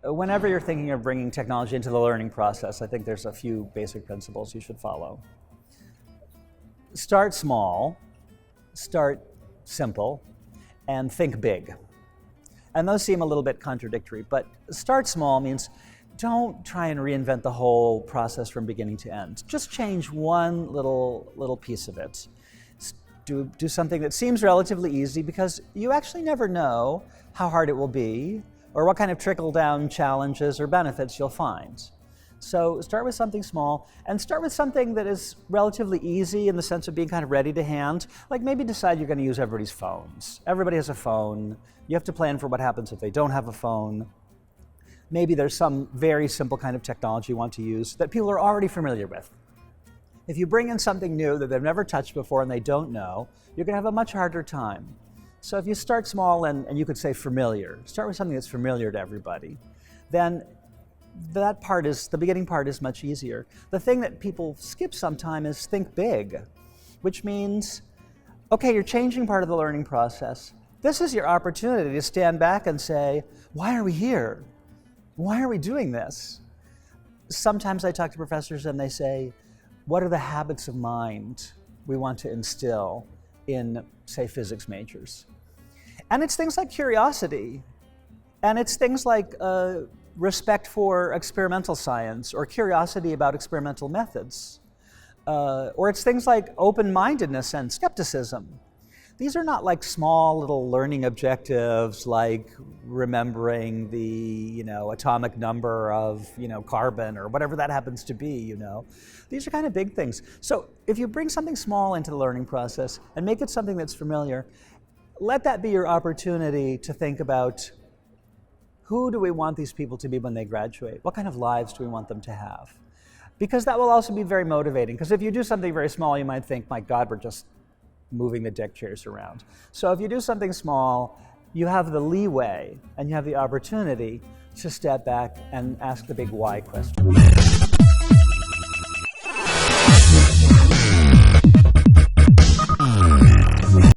Whenever you're thinking of bringing technology into the learning process, I think there's a few basic principles you should follow. Start small, start simple, and think big. And those seem a little bit contradictory, but start small means don't try and reinvent the whole process from beginning to end. Just change one little piece of it. Do something that seems relatively easy, because you actually never know how hard it will be or what kind of trickle-down challenges or benefits you'll find. So start with something small, and start with something that is relatively easy in the sense of being kind of ready to hand. Like maybe decide you're going to use everybody's phones. Everybody has a phone. You have to plan for what happens if they don't have a phone. Maybe there's some very simple kind of technology you want to use that people are already familiar with. If you bring in something new that they've never touched before and they don't know, you're going to have a much harder time. So if you start small and you could say familiar, start with something that's familiar to everybody, then the beginning part is much easier. The thing that people skip sometimes is think big, which means, okay, you're changing part of the learning process. This is your opportunity to stand back and say, why are we here? Why are we doing this? Sometimes I talk to professors and they say, what are the habits of mind we want to instill in, say, physics majors? And it's things like curiosity, and it's things like respect for experimental science or curiosity about experimental methods, or it's things like open-mindedness and skepticism. These are not like small little learning objectives like remembering the atomic number of carbon or whatever that happens to be. These are kind of big things. So if you bring something small into the learning process and make it something that's familiar, let that be your opportunity to think about, who do we want these people to be when they graduate? What kind of lives do we want them to have? Because that will also be very motivating. Because if you do something very small, you might think, my God, we're just moving the deck chairs around. So if you do something small, you have the leeway and you have the opportunity to step back and ask the big why question.